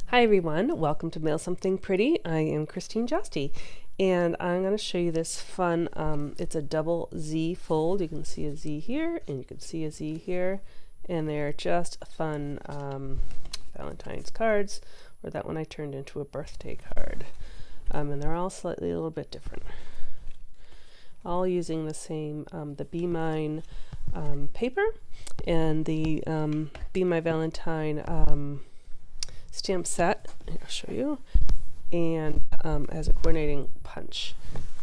Hi everyone, welcome to Mail Something Pretty. I am Christine Justy and I'm going to show you this fun, it's a double Z fold. You can see a Z here and you can see a Z here, and they're just fun Valentine's cards, or that one I turned into a birthday card. And they're all slightly a little bit different. All using the same, the Be Mine paper and the Be My Valentine stamp set. I'll show you, and as a coordinating punch.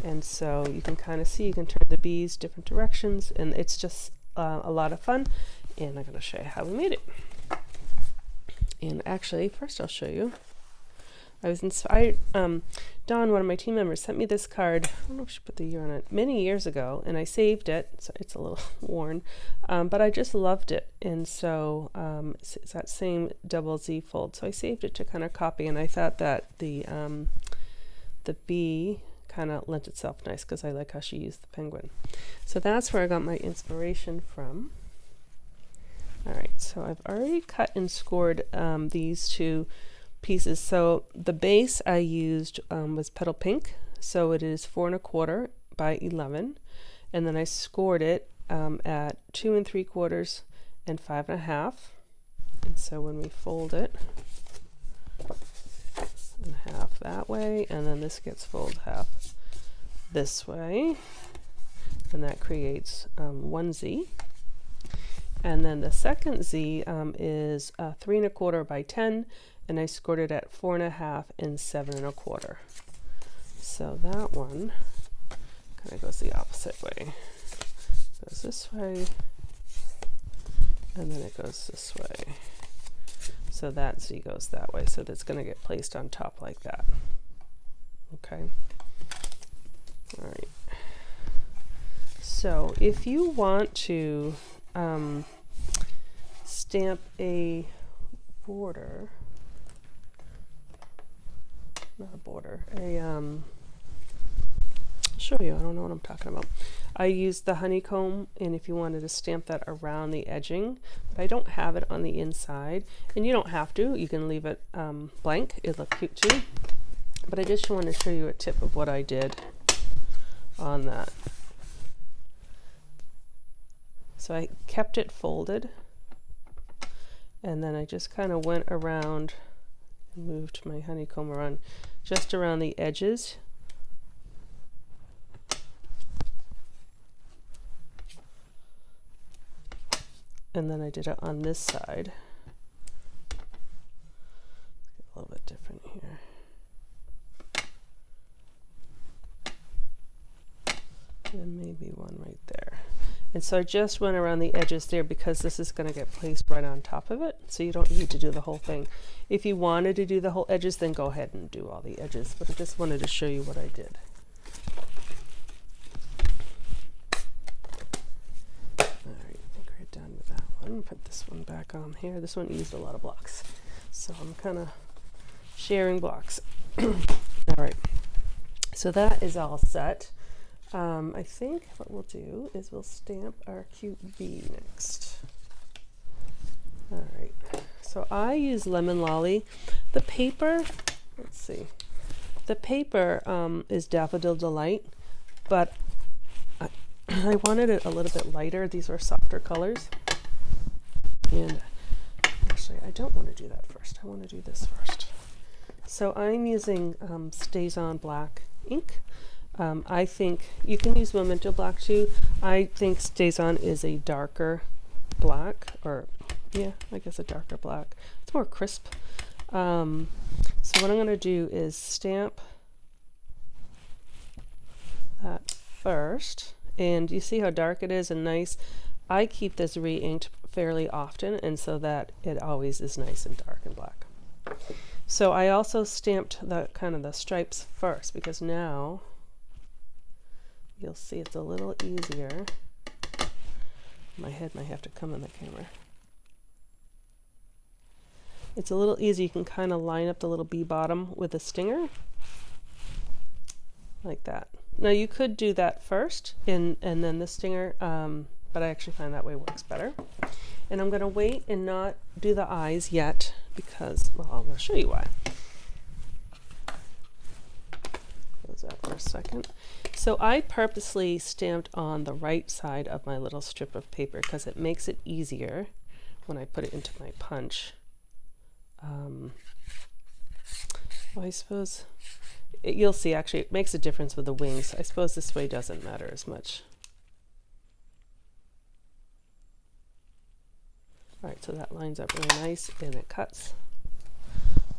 And so you can kind of see, you can turn the bees different directions, and it's just a lot of fun. And I'm going to show you how we made it. And actually, first I'll show you. I was inspired. Dawn, one of my team members, sent me this card. I don't know if she put the year on it, many years ago, and I saved it. So it's a little worn, but I just loved it. And so it's that same double Z fold. So I saved it to kind of copy, and I thought that the bee kind of lent itself nice because I like how she used the penguin. So that's where I got my inspiration from. All right, so I've already cut and scored these two pieces. So the base I used was Petal Pink, so it is 4 1/4 by 11, and then I scored it at 2 3/4 and 5 1/2. And so when we fold it in half that way, and then this gets folded half this way, and that creates one Z. And then the second Z is 3 1/4 by 10, and I scored it at 4 1/2 and 7 1/4. So that one kind of goes the opposite way. It goes this way, and then it goes this way. So that Z goes that way. So that's going to get placed on top like that. Okay. All right. So if you want to stamp a border, not a border, I'll show you, I don't know what I'm talking about. I used the honeycomb, and if you wanted to stamp that around the edging, but I don't have it on the inside, and you don't have to, you can leave it blank, it'll look cute too, but I just want to show you a tip of what I did on that. So I kept it folded, and then I just kind of went around and moved my honeycomb around just around the edges. And then I did it on this side. A little bit different here. And maybe one right there. And so I just went around the edges there because this is going to get placed right on top of it. So you don't need to do the whole thing. If you wanted to do the whole edges, then go ahead and do all the edges. But I just wanted to show you what I did. All right, I think we're done with that one. Put this one back on here. This one used a lot of blocks, so I'm kind of sharing blocks. All right, so that is all set. I think what we'll do is we'll stamp our cute bee next. All right, so I use Lemon Lolly. The paper, let's see, the paper is Daffodil Delight, but I wanted it a little bit lighter. These are softer colors. And actually, I don't want to do that first. I want to do this first. So I'm using StazOn Black ink. I think you can use Memento Black too. I think StazOn is a darker black, or yeah, I guess a darker black. It's more crisp. So what I'm going to do is stamp that first, and you see how dark it is and nice. I keep this re-inked fairly often, and so that it always is nice and dark and black. So I also stamped the kind of the stripes first, because now you'll see it's a little easier. My head might have to come in the camera. It's a little easy. You can kind of line up the little bee bottom with a stinger like that. Now you could do that first and then the stinger, but I actually find that way works better. And I'm going to wait and not do the eyes yet because, well, I'm going to show you why. Close that for a second. So I purposely stamped on the right side of my little strip of paper because it makes it easier when I put it into my punch. Well, I suppose you'll see actually it makes a difference with the wings. I suppose this way doesn't matter as much. All right, so that lines up really nice and it cuts.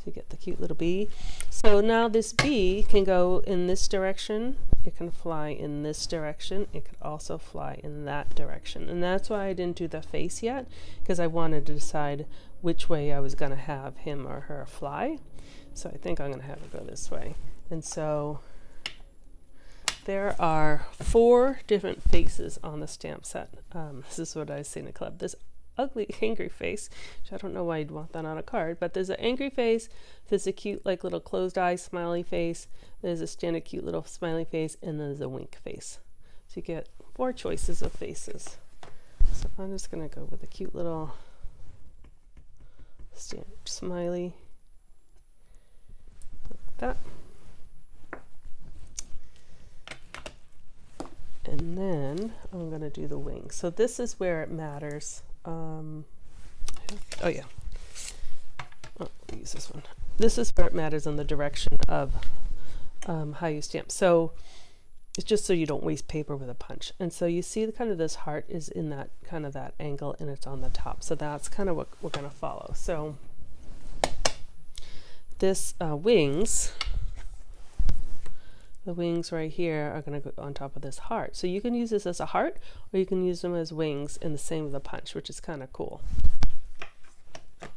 You get the cute little bee. So now this bee can go in this direction, it can fly in this direction, it could also fly in that direction. And that's why I didn't do the face yet, because I wanted to decide which way I was going to have him or her fly. So I think I'm going to have it go this way. And so there are 4 different faces on the stamp set. This is what I say in the club. This ugly angry face, which I don't know why you'd want that on a card, but there's an angry face, there's a cute like little closed eye smiley face, there's a standard cute little smiley face, and there's a wink face. So you get 4 choices of faces. So I'm just going to go with a cute little standard smiley like that. And then I'm going to do the wings. So this is where it matters. Oh yeah. Oh, I'll use this one. This is where it matters on the direction of how you stamp. So it's just so you don't waste paper with a punch. And so you see the kind of this heart is in that kind of that angle and it's on the top. So that's kind of what we're going to follow. So this wings, the wings right here are going to go on top of this heart. So you can use this as a heart or you can use them as wings in the same with the punch, which is kind of cool.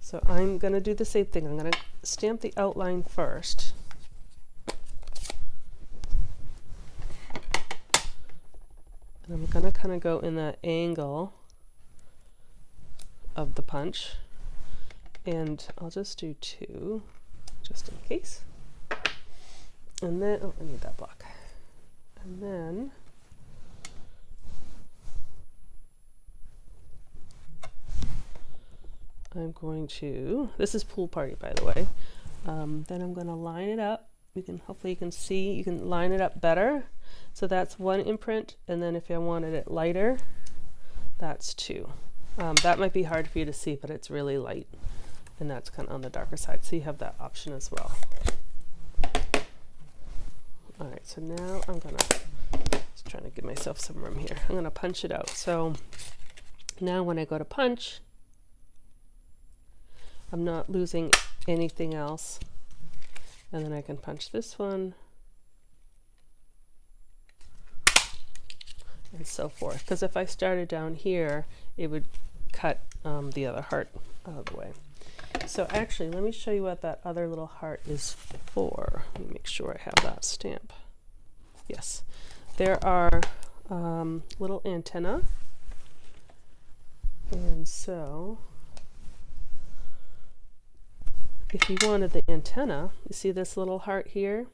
So I'm going to do the same thing. I'm going to stamp the outline first. And I'm going to kind of go in the angle of the punch. And I'll just do 2 just in case. And then, oh, I need that block. And then I'm going to, this is Pool Party, by the way. Then I'm going to line it up. Hopefully you can see, you can line it up better. So that's 1 imprint. And then if I wanted it lighter, that's 2. That might be hard for you to see, but it's really light. And that's kind of on the darker side. So you have that option as well. All right, so now I'm gonna, just trying to give myself some room here. I'm gonna punch it out. So now when I go to punch, I'm not losing anything else. And then I can punch this one and so forth. Because if I started down here, it would cut the other heart out of the way. So actually, let me show you what that other little heart is for. Let me make sure I have that stamp. Yes, there are little antennae. And so, if you wanted the antenna, you see this little heart here?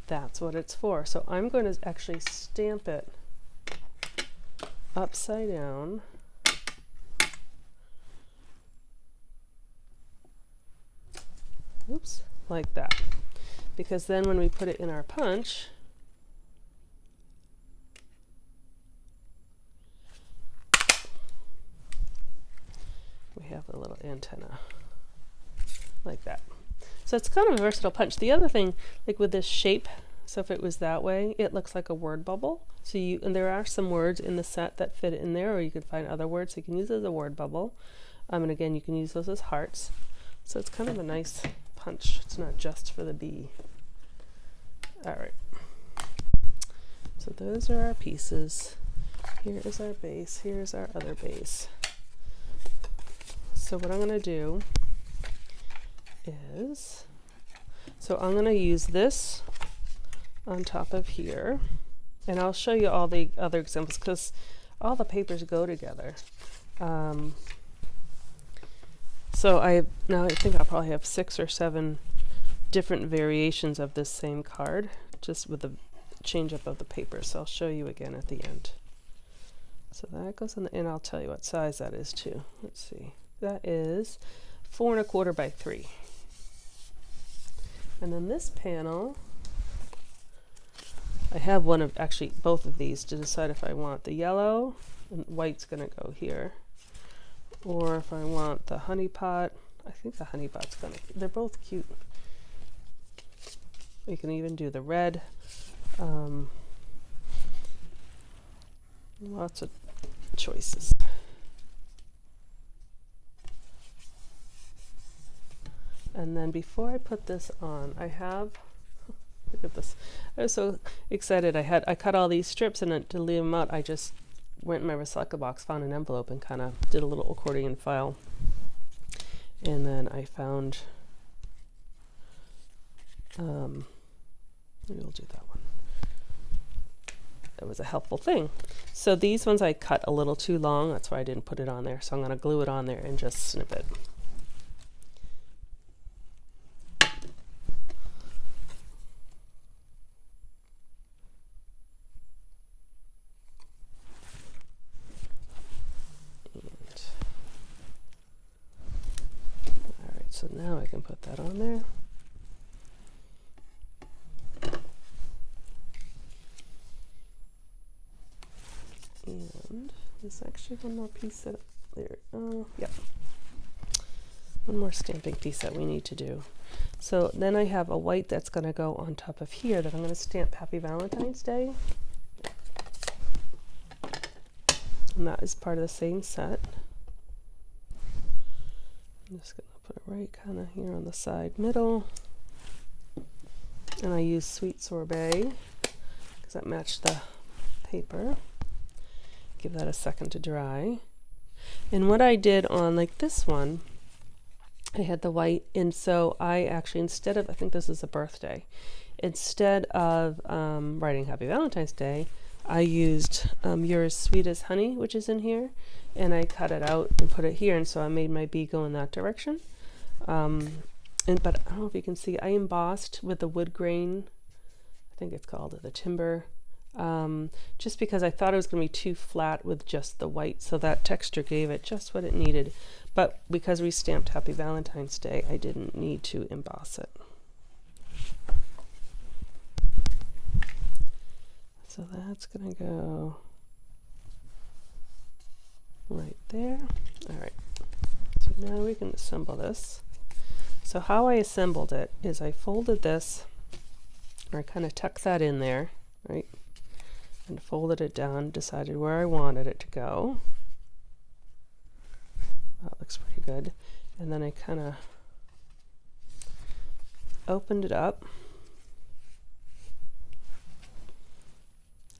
That's what it's for. So I'm going to actually stamp it upside down. Oops, like that. Because then when we put it in our punch, we have a little antenna like that. So it's kind of a versatile punch. The other thing, like with this shape, so if it was that way, it looks like a word bubble. So and there are some words in the set that fit in there, or you could find other words. So you can use it as a word bubble. And again, you can use those as hearts. So it's kind of a nice punch. It's not just for the bee. All right. So those are our pieces. Here is our base. Here's our other base. So what I'm going to do is, so I'm going to use this on top of here, and I'll show you all the other examples because all the papers go together. So I think I'll probably have 6 or 7 different variations of this same card, just with the change up of the paper. So I'll show you again at the end. So that goes in the, and I'll tell you what size that is too. Let's see. That is 4 1/4 by 3. And then this panel, I have one of, actually both of these to decide if I want the yellow, and white's gonna go here, or if I want the honey pot. I think the honey pot's gonna, they're both cute. You can even do the red. Lots of choices. And then before I put this on, I have, look at this. I was so excited. I cut all these strips, and to leave them out, I just went in my recycle box, found an envelope, and kind of did a little accordion file. And then I found, maybe we'll do that one. That was a helpful thing. So these ones I cut a little too long. That's why I didn't put it on there. So I'm going to glue it on there and just snip it. Alright, so now I can put that on there. And there's actually one more piece that there. Yep. One more stamping piece that we need to do. So then I have a white that's going to go on top of here that I'm going to stamp Happy Valentine's Day. And that is part of the same set. I'm just going to put it right kind of here on the side middle. And I use Sweet Sorbet because that matched the paper. Give that a second to dry. And what I did on like this one, I had the white, and so I actually, instead of, I think this is a birthday, instead of writing Happy Valentine's Day, I used You're as Sweet as Honey, which is in here, and I cut it out and put it here, and so I made my bee go in that direction. But I don't know if you can see, I embossed with the wood grain, I think it's called the timber, just because I thought it was going to be too flat with just the white, so that texture gave it just what it needed. But because we stamped Happy Valentine's Day, I didn't need to emboss it. So that's going to go right there. All right, so now we can assemble this. So how I assembled it is I folded this, or I kind of tucked that in there, right? And folded it down, decided where I wanted it to go. That looks pretty good. And then I kind of opened it up.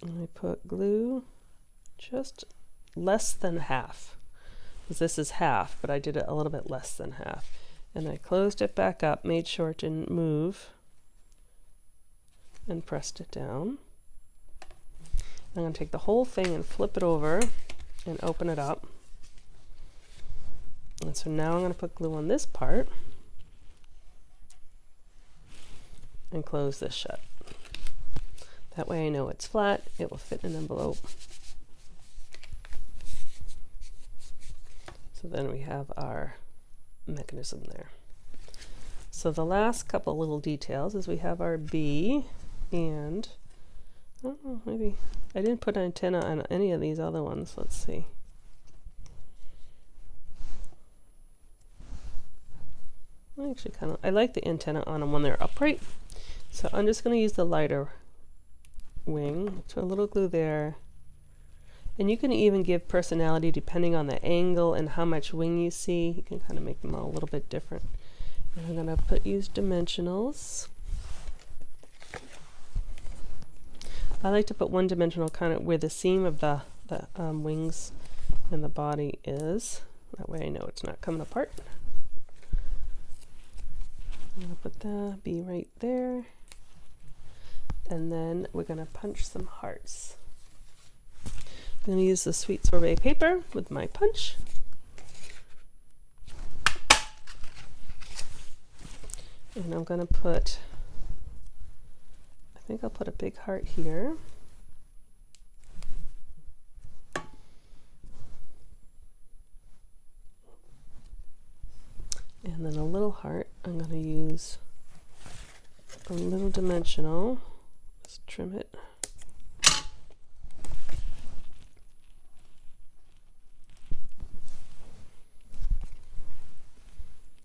And I put glue just less than half, because this is half, but I did it a little bit less than half. And I closed it back up, made sure it didn't move, and pressed it down. I'm going to take the whole thing and flip it over and open it up. And so now I'm going to put glue on this part and close this shut. That way I know it's flat, it will fit in an envelope. So then we have our mechanism there. So the last couple little details is we have our bee, and I don't know, maybe I didn't put an antenna on any of these other ones. Let's see. I actually I like the antenna on them when they're upright. So I'm just going to use the lighter wing. So a little glue there. And you can even give personality depending on the angle and how much wing you see. You can kind of make them all a little bit different. And I'm going to use dimensionals. I like to put one dimensional kind of where the seam of the wings and the body is. That way I know it's not coming apart. I'm going to put the bee right there. And then we're going to punch some hearts. I'm going to use the Sweet Sorbet paper with my punch. And I'm going to put, I think I'll put a big heart here. And then a little heart. I'm going to use a little dimensional. Let's trim it.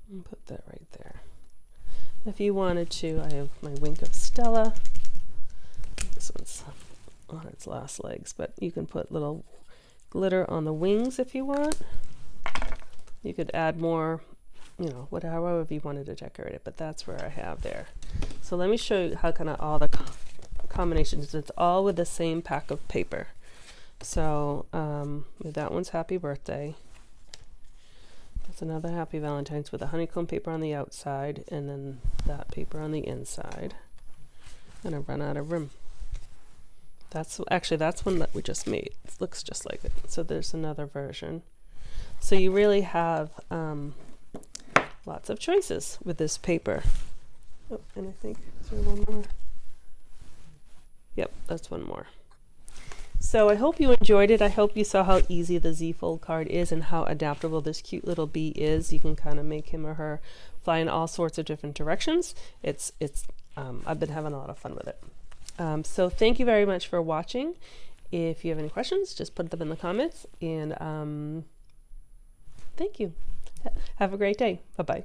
And put that right there. If you wanted to, I have my wink of Stella. This one's on its last legs, but you can put little glitter on the wings if you want. You could add more, you know, however you wanted to decorate it, but that's where I have there. So let me show you how kind of all the combinations. It's all with the same pack of paper. So that one's Happy Birthday. That's another Happy Valentine's with a honeycomb paper on the outside and then that paper on the inside. And I run out of room. That's one that we just made. It looks just like it. So there's another version. So you really have lots of choices with this paper. Oh, and I think, is there one more? Yep, that's one more. So I hope you enjoyed it. I hope you saw how easy the Z fold card is and how adaptable this cute little bee is. You can kind of make him or her fly in all sorts of different directions. I've been having a lot of fun with it. So thank you very much for watching. If you have any questions, just put them in the comments. And thank you. Have a great day. Bye-bye.